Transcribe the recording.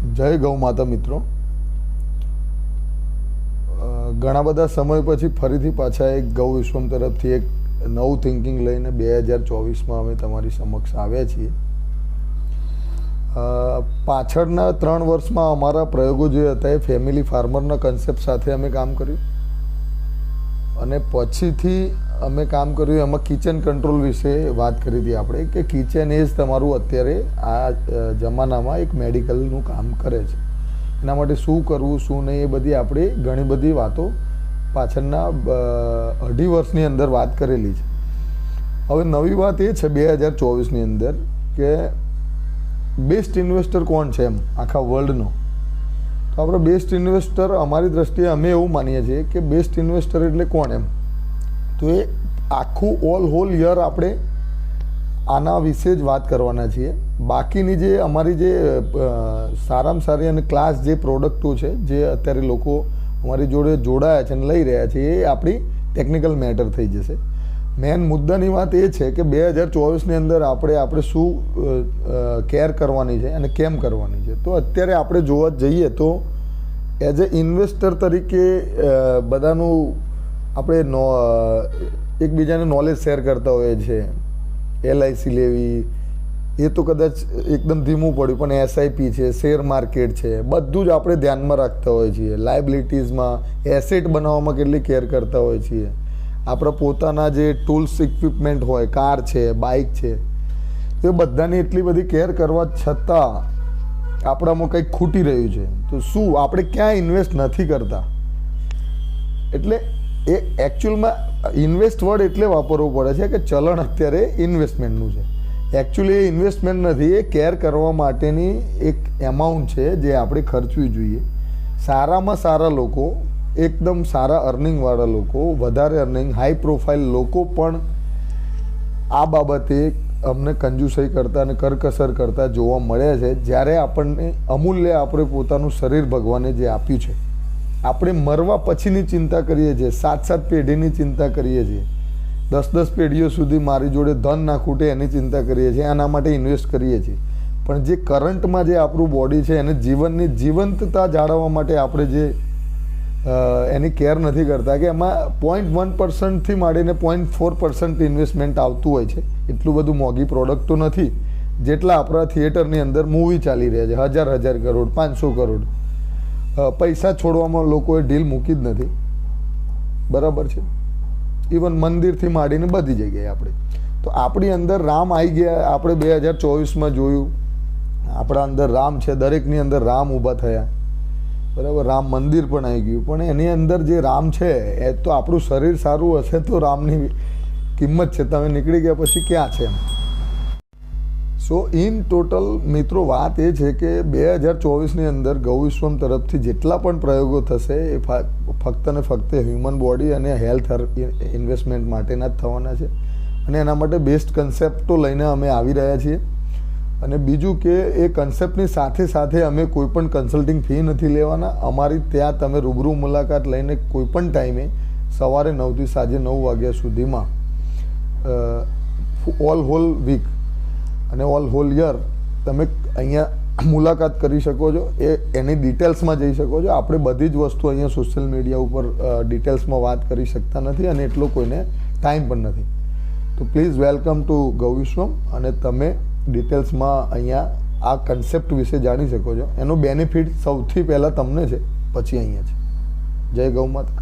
જય ગૌ માતા મિત્રો, ઘણા બધા સમય પછી ફરીથી પાછા એક ગૌ વિશ્વમ તરફથી એક નવું થિંકિંગ લઈને 2024માં અમે તમારી સમક્ષ આવ્યા છીએ. પાછળના 3 વર્ષમાં અમારા પ્રયોગો જે હતા એ ફેમિલી ફાર્મરના કન્સેપ્ટ સાથે અમે કામ કર્યું અને પછીથી અમે કામ કર્યું એમાં કિચન કંટ્રોલ વિશે વાત કરી હતી આપણે કે કિચન એ જ તમારું અત્યારે આ જમાનામાં એક મેડિકલનું કામ કરે છે. એના માટે શું કરવું શું નહીં એ બધી આપણે ઘણી બધી વાતો પાછળના 2.5 વર્ષની અંદર વાત કરેલી છે. હવે નવી વાત એ છે 2024ની અંદર કે બેસ્ટ ઇન્વેસ્ટર કોણ છે એમ આખા વર્લ્ડનો. તો આપણો બેસ્ટ ઇન્વેસ્ટર અમારી દ્રષ્ટિએ અમે એવું માનીએ છીએ કે બેસ્ટ ઇન્વેસ્ટર એટલે કોણ એમ. તો એ આખું હોલ યર આપણે આના વિશે જ વાત કરવાના છીએ. બાકીની જે અમારી જે સારામાં સારી અને ક્લાસ જે પ્રોડક્ટો છે જે અત્યારે લોકો અમારી જોડે જોડાયા છે અને લઈ રહ્યા છે એ આપણી ટેકનિકલ મેટર થઈ જશે. મેન મુદ્દાની વાત એ છે કે 2024ની અંદર આપણે શું કેર કરવાની છે અને કેમ કરવાની છે. તો અત્યારે આપણે જોવા જઈએ તો એઝ એ ઇન્વેસ્ટર તરીકે બધાનું આપણે એકબીજાને નોલેજ શેર કરતા હોઈએ છીએ. LIC લેવી એ તો કદાચ એકદમ ધીમું પડ્યું, પણ SIP છે, શેર માર્કેટ છે, બધું જ આપણે ધ્યાનમાં રાખતા હોઈએ છીએ. લાયબિલિટીઝમાં એસેટ બનાવવામાં કેટલી કેર કરતા હોઈએ છીએ. આપણા પોતાના જે ટૂલ્સ ઇક્વિપમેન્ટ હોય, કાર છે, બાઇક છે, એ બધાની એટલી બધી કેર કરવા છતાં આપણામાં કંઈક ખૂટી રહ્યું છે. તો શું આપણે ક્યાં ઇન્વેસ્ટ નથી કરતા? એટલે એ એકચ્યુઅલમાં ઇન્વેસ્ટ વર્ડ એટલે વાપરવું પડે છે કે ચલણ અત્યારે ઇન્વેસ્ટમેન્ટનું છે. એકચ્યુઅલી એ ઇન્વેસ્ટમેન્ટ નથી, એ કેર કરવા માટેની એક એમાઉન્ટ છે જે આપણે ખર્ચવી જોઈએ. સારામાં સારા લોકો, એકદમ સારા અર્નિંગવાળા લોકો, વધારે અર્નિંગ હાઈ પ્રોફાઇલ લોકો પણ આ બાબતે અમને કંજૂસાઈ કરતા અને કરકસર કરતા જોવા મળ્યા છે. જ્યારે આપણને અમૂલ્ય આપણે પોતાનું શરીર ભગવાને જે આપ્યું છે, આપણે મરવા પછીની ચિંતા કરીએ છીએ, 7 પેઢીની ચિંતા કરીએ છીએ, 10 પેઢીઓ સુધી મારી જોડે ધન ના ખૂટે એની ચિંતા કરીએ છીએ, આના માટે ઇન્વેસ્ટ કરીએ છીએ. પણ જે કરંટમાં જે આપણું બોડી છે એને જીવનની જીવંતતા જાળવવા માટે આપણે જે એની કેર નથી કરતા કે એમાં 0.1%થી માંડીને 0.4% ઇન્વેસ્ટમેન્ટ આવતું હોય છે. એટલું બધું મોંઘી પ્રોડક્ટ તો નથી જેટલા આપણા થિયેટરની અંદર મૂવી ચાલી રહ્યા છે. 1000 કરોડ 500 કરોડ પૈસા છોડવામાં લોકોએ ઢીલ મૂકી જ નથી. બરાબર છે. ઇવન મંદિરથી માંડીને બધી જગ્યાએ આપણે તો આપણી અંદર રામ આવી ગયા. આપણે 2024માં જોયું આપણા અંદર રામ છે, દરેકની અંદર રામ ઊભા થયા. બરાબર, રામ મંદિર પણ આવી ગયું. પણ એની અંદર જે રામ છે એ તો આપણું શરીર સારું હશે તો રામની કિંમત છે. તમે નીકળી ગયા પછી ક્યાં છે એમ. સો ઇન ટોટલ મિત્રો વાત એ છે કે 2024ની અંદર ગૌ વિશ્વમ તરફથી જેટલા પણ પ્રયોગો થશે એ ફક્ત ને ફક્ત હ્યુમન બોડી અને હેલ્થ ઇન્વેસ્ટમેન્ટ માટેના જ થવાના છે. અને એના માટે બેસ્ટ કન્સેપ્ટો લઈને અમે આવી રહ્યા છીએ. અને બીજું કે એ કન્સેપ્ટની સાથે સાથે અમે કોઈ પણ કન્સલ્ટિંગ ફી નથી લેવાના. અમારી ત્યાં તમે રૂબરૂ મુલાકાત લઈને કોઈ પણ ટાઈમે સવારે 9થી સાંજે 9 વાગ્યા સુધીમાં હોલ વીક અને હોલ યર તમે અહીંયા મુલાકાત કરી શકો છો. એની ડિટેલ્સમાં જઈ શકો છો. આપણે બધી જ વસ્તુ અહીંયા સોશિયલ મીડિયા ઉપર ડિટેલ્સમાં વાત કરી શકતા નથી અને એટલો કોઈને ટાઈમ પણ નથી. તો પ્લીઝ વેલકમ ટુ ગૌ વિશ્વમ અને તમે ડિટેલ્સમાં અહીંયા આ કન્સેપ્ટ વિશે જાણી શકો છો. એનો બેનિફિટ સૌથી પહેલાં તમને છે, પછી અહીંયા છે. જય ગૌ માતા.